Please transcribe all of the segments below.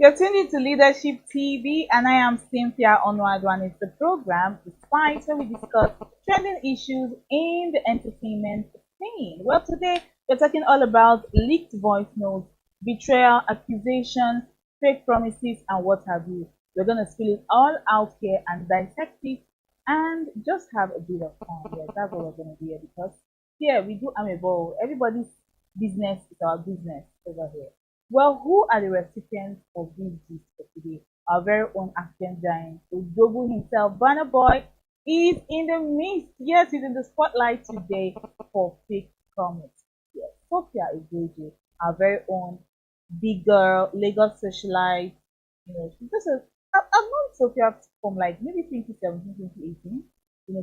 You're tuned into Leadership TV, and I am Cynthia Onwadwan. It's the program, The Spice, where we discuss trending issues in the entertainment scene. Well, today we're talking all about leaked voice notes, betrayal, accusations, fake promises, and what have you. We're going to spill it all out here and dissect it and just have a bit of fun. Yeah, that's what we're going to do here because here we do Amebo. Everybody's business is our business over here. Well, who are the recipients of this gift for today? Our very own African giant, Udogu himself, Burna Boy, is in the midst. Yes, he's in the spotlight today for fake promise. Yes, Sophia Egbueje, our very own big girl, Lagos socialite. She's just a. I've known Sophia from like maybe 2017, 2018.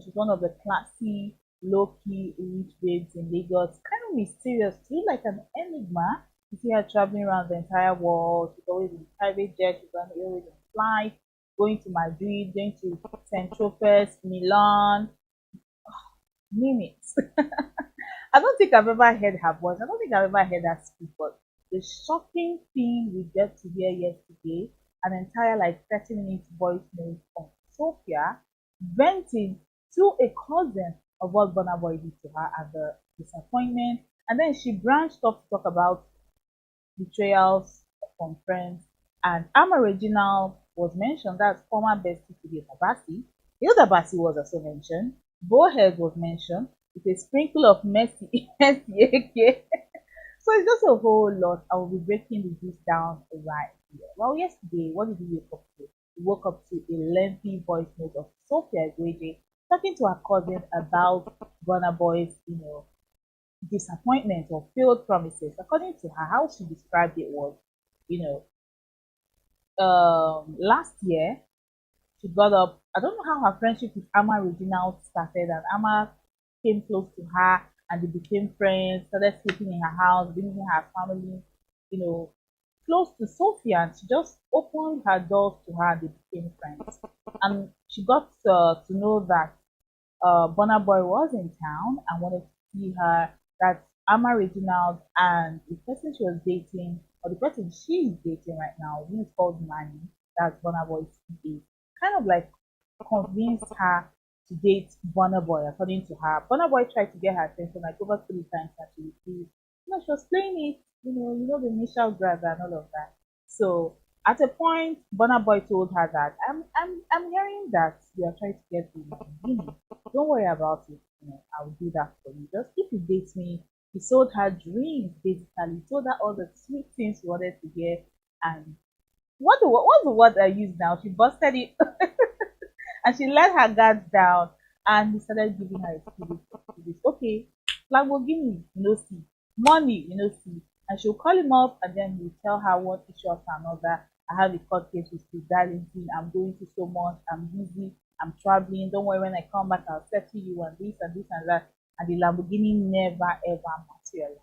She's one of the classy, low-key, rich babes in Lagos. Kind of mysterious too, like an enigma. You see her traveling around the entire world. She's always in private jet. She's always in flight, going to Madrid, going to St. Tropez, Milan, name it. I don't think I've ever heard her voice. I don't think I've ever heard her speak. But the shocking thing we get to hear yesterday, an entire like 30-minute voice note of Sophia venting to a cousin of what Burna Boy did to her and the disappointment. And then she branched off to talk about betrayals from friends. And Ama Reginald was mentioned. That's former bestie to Hilda Bassey. Hilda Bassey was also mentioned. BoHairs was mentioned with a sprinkle of Mercy Eke. So it's just a whole lot. I will be breaking the juice down right here. Well, yesterday, what did we wake up to? We woke up to a lengthy voice note of Sophia Egbueje talking to her cousin about Burna Boy's, disappointment or failed promises. According to her, how she described it was, you last year she got up. I don't know how her friendship with Ama Reginald started, and Ama came close to her and they became friends, started sleeping in her house, visiting her family, you know, close to Sophia, and she just opened her doors to her and they became friends. And she got to know that Burna Boy was in town and wanted to see her. That Ama Reginald and the person she was dating, or the person she is dating right now, who is called Manny, that's Burna Boy's PA, kind of like convinced her to date Burna Boy, according to her. Burna Boy tried to get her attention like over 3 times and she refused. She was playing it, the initial grab and all of that. So at a point, Burna Boy told her that I'm hearing that you are trying to get the Lamborghini. Don't worry about it. I'll do that for you. Just if you date me, he sold her dreams basically. He told her all the sweet things she wanted to hear. And what's the word I use now? She busted it and she let her guards down and he started giving her excuses. Okay, Lamborghini, see. Money, see. And she'll call him up and then he'll tell her one issue after another. I have a court case with Steve Darlington. I'm going through so much. I'm busy. I'm traveling. Don't worry, when I come back, I'll settle you and this and this and that. And the Lamborghini never ever materialized.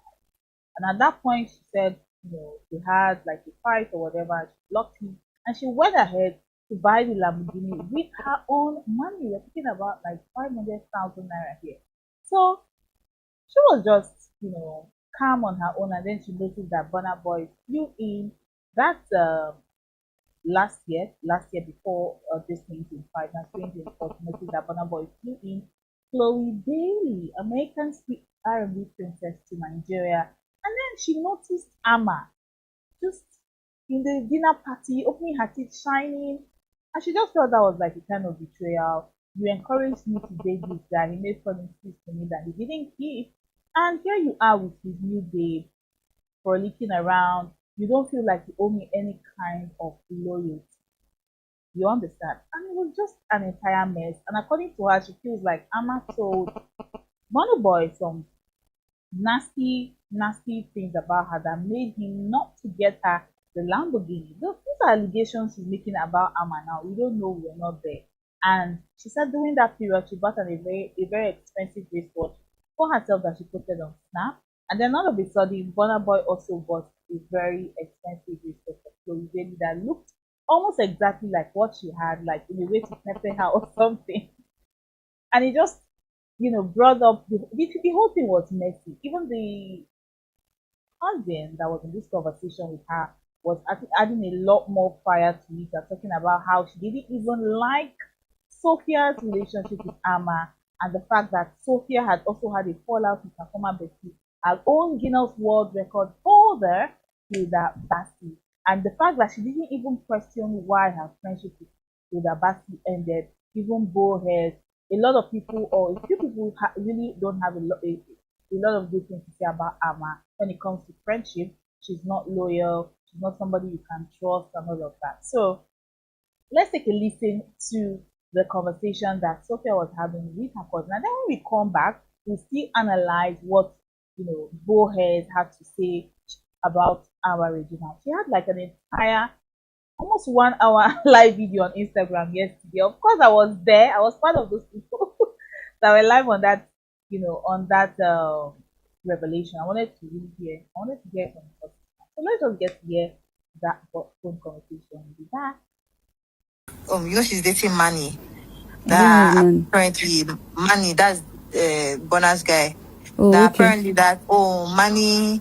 And at that point, she said, they had like a fight or whatever. And she blocked him and she went ahead to buy the Lamborghini with her own money. We're talking about like 500,000 naira here. So she was just, calm on her own. And then she noticed that Burna Boy flew in. That last year before this 2025, now 2024, noticed that Burna Boy flew in Chloe Bailey, American sweet R&B princess to Nigeria. And then she noticed Ama just in the dinner party, opening her teeth, shining. And she just felt that was like a kind of betrayal. You encouraged me to date this guy. He made promises to me that he didn't keep. And here you are with his new babe, frolicking around. You don't feel like you owe me any kind of loyalty. You understand? And it was just an entire mess. And according to her, she feels like Ama told Burna Boy some nasty, nasty things about her that made him not to get her the Lamborghini. These are allegations she's making about Ama now. We don't know, we're not there. And she said during that period she bought a very expensive wristwatch for herself that she posted on Snap. And then all of a sudden, Burna Boy also bought a very expensive wristwatch for Chloe Bailey that looked almost exactly like what she had, like in a way to pepper her or something. And it just, brought up the whole thing was messy. Even the cousin that was in this conversation with her was adding a lot more fire to it and talking about how she didn't even like Sophia's relationship with Ama, and the fact that Sophia had also had a fallout with her former bestie, her own Guinness World Record holder, Hilda Bassey. And the fact that she didn't even question why her friendship with Hilda Bassey ended, even BoHairs, a lot of people, or a few people, really don't have a lot of good things to say about Ama when it comes to friendship. She's not loyal, she's not somebody you can trust, and all of that. So let's take a listen to the conversation that Sophia was having with her cousin. And then when we come back, we'll still analyze what BoHairs had to say about our Reginald. She had like an entire almost 1 hour live video on Instagram yesterday. Of course, I was there. I was part of those people that were live on that, on that revelation. I wanted to hear from her. So let's just get to hear that phone conversation. We'll be back. She's dating Manny. Burna's That man. apparently Manny, that's Burna's guy. Oh, That okay. apparently that Manny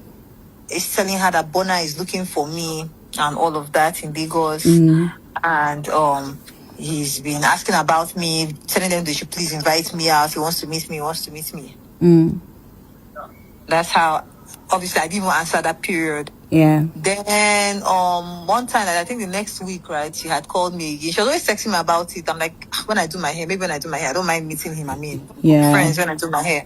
is telling her that Burna is looking for me and all of that in Lagos, and he's been asking about me, telling them they should please invite me out. He wants to meet me. He wants to meet me. That's how. Obviously, I didn't even answer that period. Yeah. Then one time, I think the next week, right, she had called me again. She was always texting me about it. I'm like, when I do my hair, maybe when I do my hair, I don't mind meeting him. I mean, Yeah. friends when I do my hair.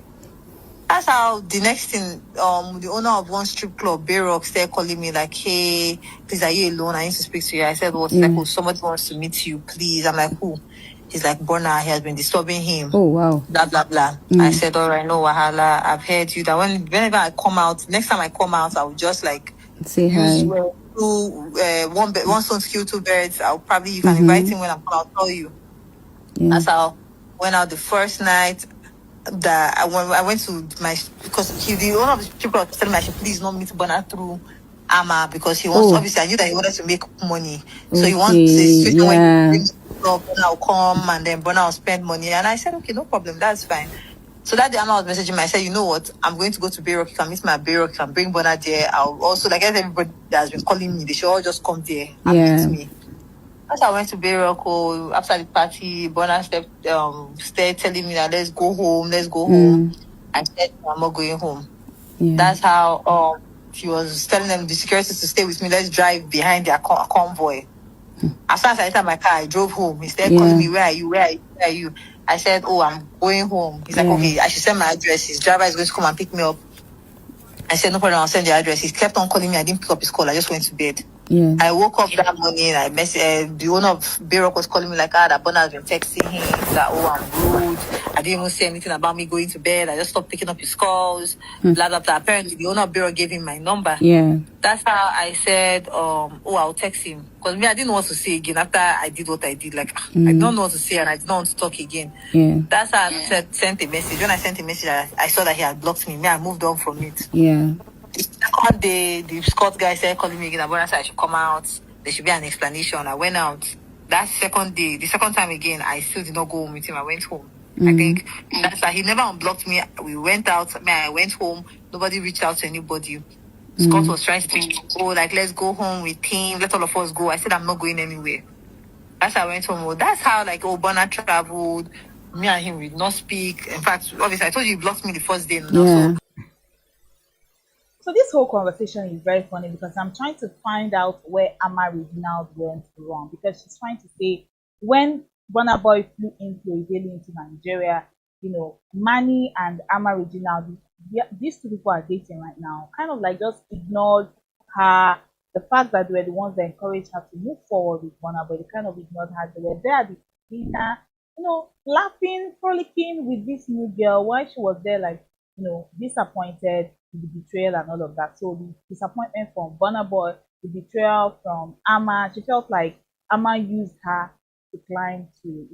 That's how the next thing, the owner of one strip club, Bayrock, started calling me like, hey, please, are you alone? I need to speak to you. I said, what? He's like, oh, somebody wants to meet you, please. I'm like, who? He's like, Burna, he has been disturbing him. Oh, wow. Blah, blah, blah. I said, all right, no wahala. I've heard you that whenever I come out, next time I come out, I will just like Say use hi. one stone to kill two birds. You can invite him when I come out, I'll tell you. Yeah. That's how went out the first night that I went to because the owner of the strip club was telling me I should please not meet Burna through Ama because he wants obviously I knew that he wanted to make money. So he wants a situation where he brings Burna will come and then Burna will spend money. And I said, okay, no problem, that's fine. So that day Ama was messaging me. I said, you know what? I'm going to go to Bayrock. You can meet me at Bayrock. You can bring Burna there. I'll also like everybody that has been calling me, they should all just come there and meet me. As I went to Bayroko after the party, Bona started telling me that let's go home. I said I'm not going home. Yeah. That's how she was telling them the security to stay with me. Let's drive behind their convoy. As soon as I entered my car, I drove home. He started calling me, where are you? Where are you? I said, oh, I'm going home. He's like, okay, I should send my address. His driver is going to come and pick me up. I said, no problem, I'll send the address. He kept on calling me. I didn't pick up his call. I just went to bed. Yeah. I woke up that morning. I messaged the owner of Bayrock was calling me like, that Burna has been texting him that, oh, I'm rude. I didn't even say anything about me going to bed. I just stopped picking up his calls. Blah, blah, blah. Apparently, the owner of Bayrock gave him my number. Yeah. That's how I said, oh, I'll text him. Because me, I didn't know what to say again after I did what I did. Like, I don't know what to say and I didn't want to talk again. Yeah. That's how I sent a message. When I sent a message, I saw that he had blocked me. I moved on from it. Yeah. The second day, the Scott guy started calling me again. I said I should come out. There should be an explanation. I went out. That second day, the second time again, I still did not go home with him. I went home. I think that's like he never unblocked me. We went out. I went home. Nobody reached out to anybody. Scott was trying to think, like, let's go home with him. Let all of us go. I said, I'm not going anywhere. That's how I went home. That's how, like, Burna traveled. Me and him, we did not speak. In fact, obviously, I told you he blocked me the first day. Yeah. So this whole conversation is very funny because I'm trying to find out where Ama Reginald went wrong, because she's trying to say when Burna Boy flew illegally into Nigeria, Manny and Ama Reginald, these two people are dating right now, kind of like just ignored her. The fact that they were the ones that encouraged her to move forward with Burna Boy, they kind of ignored her. They were there at the dinner, laughing, frolicking with this new girl while she was there, like, disappointed with the betrayal and all of that. So the disappointment from Burna Boy, the betrayal from Ama, she felt like Ama used her to climb to,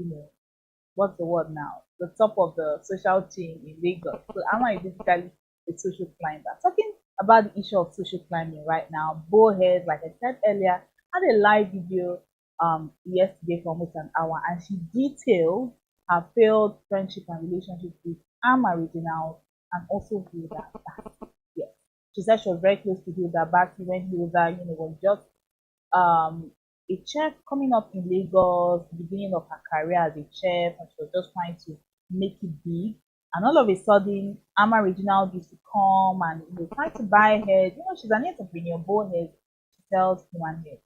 what's the word now? The top of the social chain in Lagos. So Ama is basically a social climber. Talking about the issue of social climbing right now, BoHairs, like I said earlier, had a live video yesterday for almost an hour, and she detailed her failed friendship and relationship with Ama Reginald and also Hilda Bassey. Yes. She said she was very close to Hilda Bassey when Hilda, was just um, a chef coming up in Lagos, beginning of her career as a chef, and she was just trying to make it big. And all of a sudden, Ama Reginald used to come and try to buy her. She's an entrepreneur, BoHairs. She sells human hair.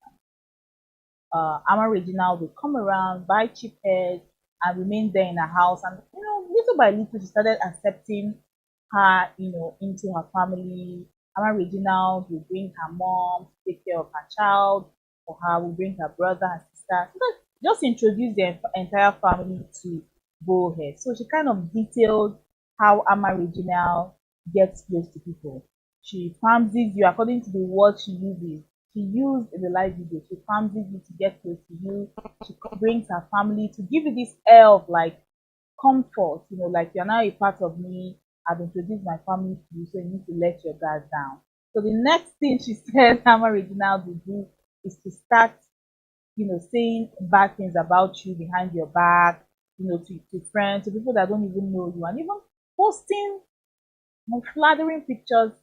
Ama Reginald would come around, buy cheap heads, and remain there in her house. And little by little, she started accepting her, into her family. Ama Reginald would bring her mom to take care of her child, or her would bring her brother and sister. So just introduce the entire family to Bohead. So she kind of detailed how Ama Reginald gets close to people. She farms you according to the word she uses. She used in the live video. She farms you to get close to you. She brings her family to give you this air of like comfort, like you're now a part of me. I've introduced my family to you, so you need to let your guard down. So the next thing she said Ama Reginald will do is to start, saying bad things about you behind your back, to friends, to people that don't even know you, and even posting flattering pictures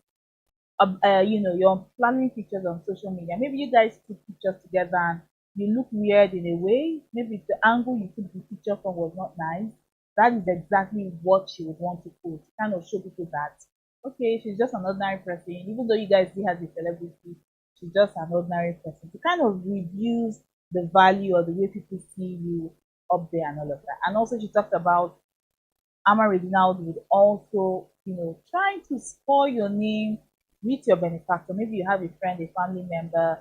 you're planning pictures on social media. Maybe you guys took pictures together and you look weird in a way. Maybe the angle you took the picture from was not nice. That is exactly what she would want to post. Kind of show people that, okay, she's just an ordinary person. Even though you guys see her as a celebrity, she's just an ordinary person. To kind of reduce the value or the way people see you up there and all of that. And also she talked about Ama Reginald would also, trying to spoil your name with your benefactor. Maybe you have a friend, a family member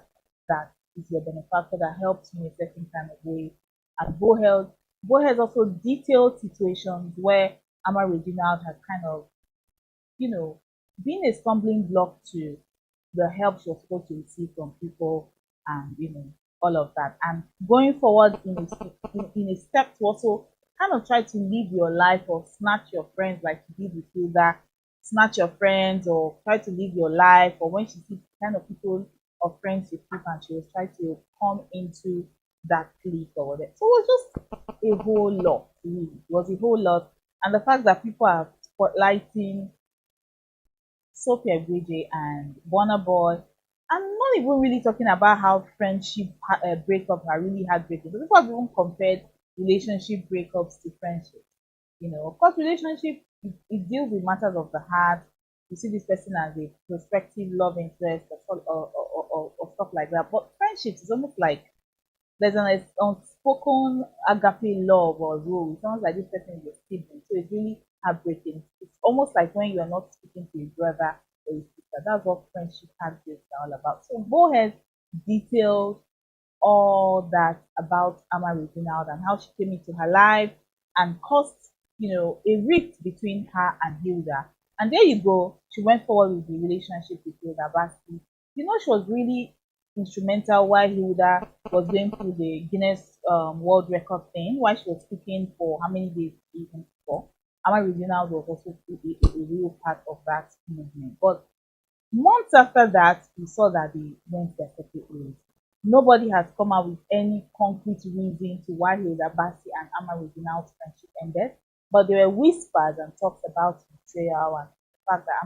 that is your benefactor that helps you in a certain kind of way. And Bo has also detailed situations where Ama Reginald has kind of, been a stumbling block to the help she was supposed to receive from people and all of that, and going forward in a step to also kind of try to live your life or snatch your friends like she did with Hilda, snatch your friends or try to live your life, or when she sees the kind of people or friends she keep and she was trying to come into that clique or whatever. So it was just a whole lot, really. It was a whole lot. And the fact that people are spotlighting Sophia Egbueje and Burna Boy. I'm not even really talking about how friendship breakups are really heartbreaking. But people have even compared relationship breakups to friendship. Of course, relationship it deals with matters of the heart. You see this person as a prospective love interest or stuff like that. But friendships is almost like there's an unspoken agape love or rule. It sounds like this person is a sibling. So it's really heartbreaking. It's almost like when you're not speaking to a brother or a sister. That's what friendship heartbreaks are all about. So go ahead, detailed all that about Ama Reginald and how she came into her life and caused, a rift between her and Hilda. And there you go. She went forward with the relationship with Hilda Bassey. She was really instrumental while Hilda was going through the Guinness World Record thing, while she was speaking for how many days even before. Ama Reginald was also a real part of that movement. But months after that, we saw that they went their separate ways. Nobody has come out with any concrete reason to why Hilda Bassey and Ama Reginald's friendship ended, but there were whispers and talks about betrayal and the fact that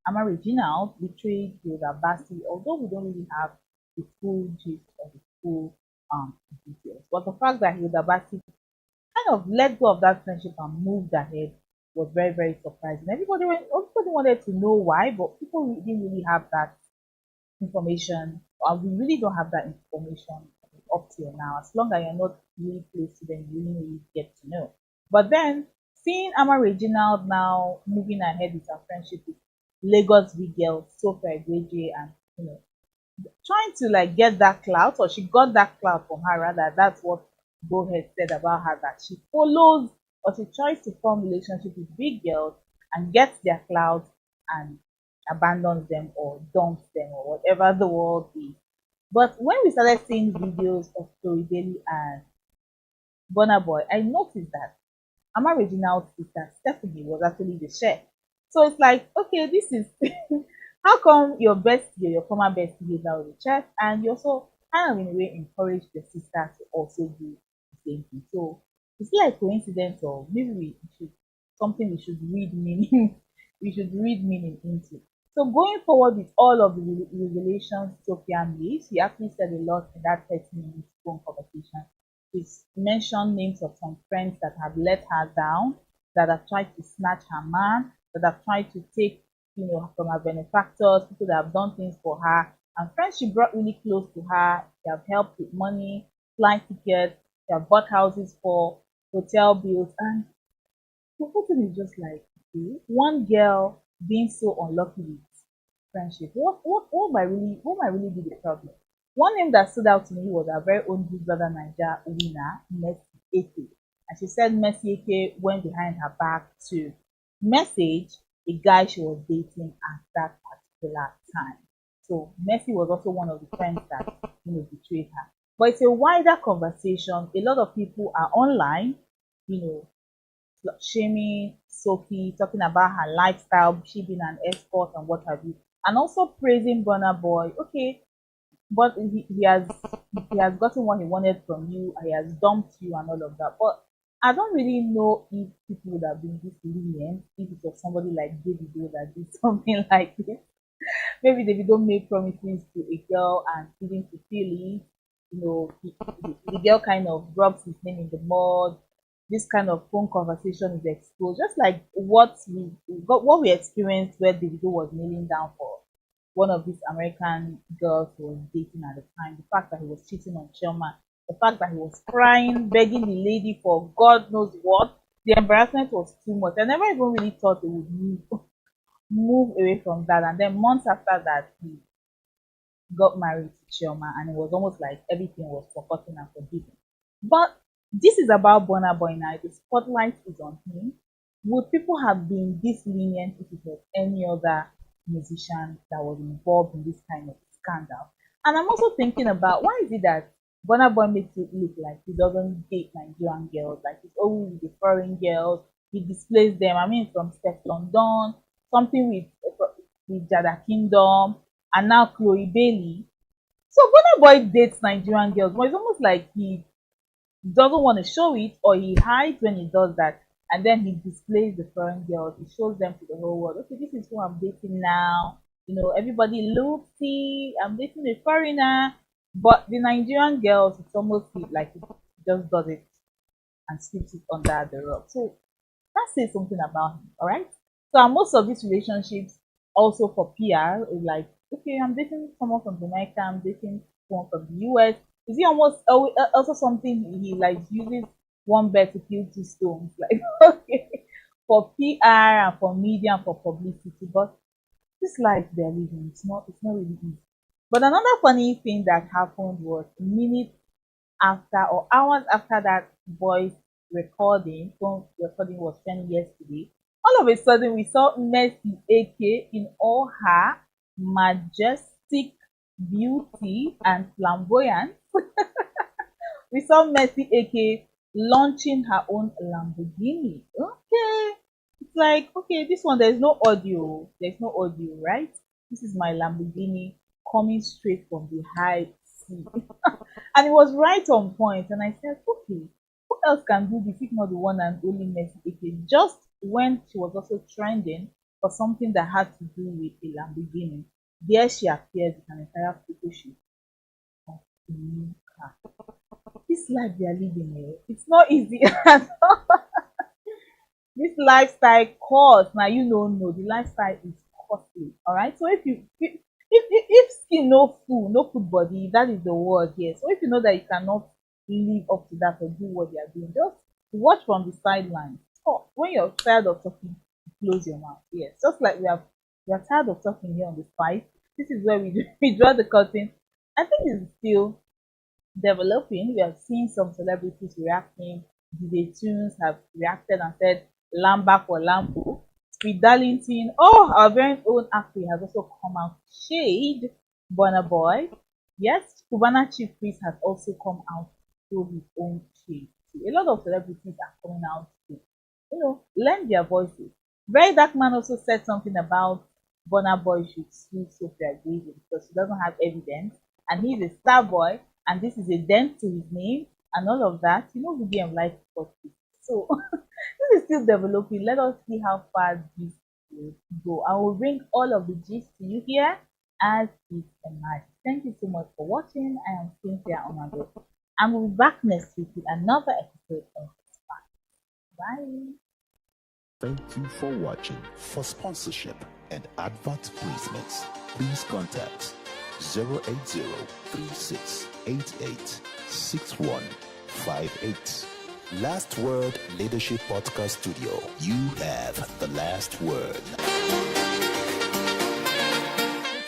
Ama Reginald betrayed Hilda Bassey, although we don't really have the full gist or the full details. But the fact that Hilda Bassey kind of let go of that friendship and moved ahead was very, very surprising. Everybody wanted to know why, but people didn't really have that information. We really don't have that information up till now. As long as you're not really close to them, you really get to know. But then seeing Ama Reginald now moving ahead with her friendship with Lagos big girl Sophia Egbueje and trying to like get that clout, or she got that clout from her rather. That's what Bo had said about her, that she follows or she tries to form relationship with big girls and gets their clout and abandons them or dumps them or whatever the world is. But when we started seeing videos of Story Daily and Burna Boy, I noticed that Ama Reginald's sister Stephanie was actually the chef. So it's like, okay, this is how come your bestie, your former bestie, is now the chef, and you also kind of in a way encourage the sister to also do the same thing. So it's like coincidence, or maybe we should something we should read meaning we should read meaning into. So going forward with all of the revelations Sophia made, she actually said a lot in that 30-minute phone conversation. She mentioned names of some friends that have let her down, that have tried to snatch her man, that have tried to take, from her benefactors, people that have done things for her, and friends she brought really close to her. They have helped with money, flight tickets, they have bought houses for hotel bills, and the whole thing is just like, okay, one girl being so unlucky with friendship. What might really be the problem? One name that stood out to me was our very own Big Brother Niger winner, Mercy Eke. And she said Mercy Eke went behind her back to message a guy she was dating at that particular time. So Mercy was also one of the friends that betrayed her. But it's a wider conversation. A lot of people are online, you know, shaming Sophie, talking about her lifestyle, she being an escort and what have you, and also praising Burna Boy. Okay, but he has gotten what he wanted from you. He has dumped you and all of that. But I don't really know if people would have been this lenient if it was somebody like Davido that did something like this. Maybe Davido made promises to a girl and didn't fulfill it. The girl kind of rubs his name in the mud. This kind of phone conversation is exposed, just like what we experienced where Davido was kneeling down for one of these American girls he was dating at the time. The fact that he was cheating on Sherman, the fact that he was crying, begging the lady for God knows what. The embarrassment was too much. I never even really thought they would move away from that. And then months after that, he got married to Chioma, and it was almost like everything was forgotten and forgiven. But this is about Burna Boy now. The spotlight is on him. Would people have been this lenient if it was any other musician that was involved in this kind of scandal? And I'm also thinking about, why is it that Burna Boy makes it look like he doesn't date Nigerian girls, like he's always with the foreign girls, he displays them. I mean, from Steph London, something with Jada Kingdom, and now Chloe Bailey. So Burna Boy dates Nigerian girls, but it's almost like he doesn't want to show it, or he hides when he does that, and then he displays the foreign girls. He shows them to the whole world. Okay, this is who I'm dating now. Everybody look, see, I'm dating a foreigner. But the Nigerian girls, it's almost like he just does it and sweeps it under the rug. So that says something about him, all right? So and most of these relationships also for PR is like, okay, I'm dating someone from Jamaica, I'm dating someone from the US. Is he almost also something he like uses one bird to kill two stones? Like, okay, for PR and for media and for publicity, but this life they're living, it's not really easy. But another funny thing that happened was minutes after or hours after that voice phone recording was trending yesterday, all of a sudden we saw Mercy AK in all her majestic beauty and flamboyance. We saw Mercy AK launching her own Lamborghini. Okay. It's like, okay, this one, there's no audio. There's no audio, right? This is my Lamborghini coming straight from the high sea. And it was right on point. And I said, okay, who else can do this if not the one and only Mercy AK? Just when she was also trending for something that had to do with a Lamborghini, there she appeared with an entire photo shoot of a new car. This life they are living, it's not easy at all. This lifestyle cost, now you don't know the lifestyle is costly. All right, so if skin no full, no food body, that is the word here. So if you know that you cannot live up to that or do what they are doing, just watch from the sidelines. Talk when you're tired of talking, close your mouth. Yes, just like we are tired of talking here on the fight. This is where we draw the curtain. I think it's still developing. We have seen some celebrities reacting. Tunes have reacted and said Lamba for Lambo. Speed Darlington, oh, our very own actor has also come out to shade Burna Boy. Yes, Cubana Chief Priest has also come out to show his own shade. A lot of celebrities are coming out to, lend their voices. Very Dark Man also said something about Burna Boy should sue Sophia Egbueje because she doesn't have evidence, and he's a star boy, and this is a dent to his name, and all of that. VDM like to talk. So this is still developing. Let us see how far this will go. I will bring all of the gist to you here as it emerges. Thank you so much for watching. I am Cynthia Omado. And we'll be back next week with another episode of Spy. Bye. Thank you for watching. For sponsorship and advert placements, please contact 080-3688-6158. Last Word Leadership Podcast Studio. You have the last word.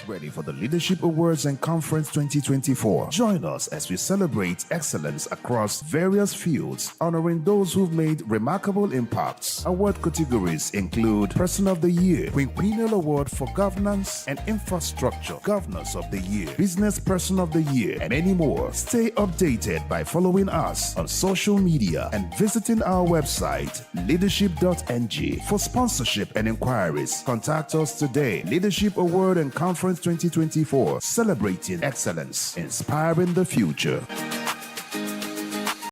Ready for the Leadership Awards and Conference 2024. Join us as we celebrate excellence across various fields, honoring those who've made remarkable impacts. Award categories include Person of the Year, Quinquennial Award for Governance and Infrastructure, Governors of the Year, Business Person of the Year, and many more. Stay updated by following us on social media and visiting our website, leadership.ng. For sponsorship and inquiries, contact us today. Leadership Award and Conference 2024, celebrating excellence, inspiring the future.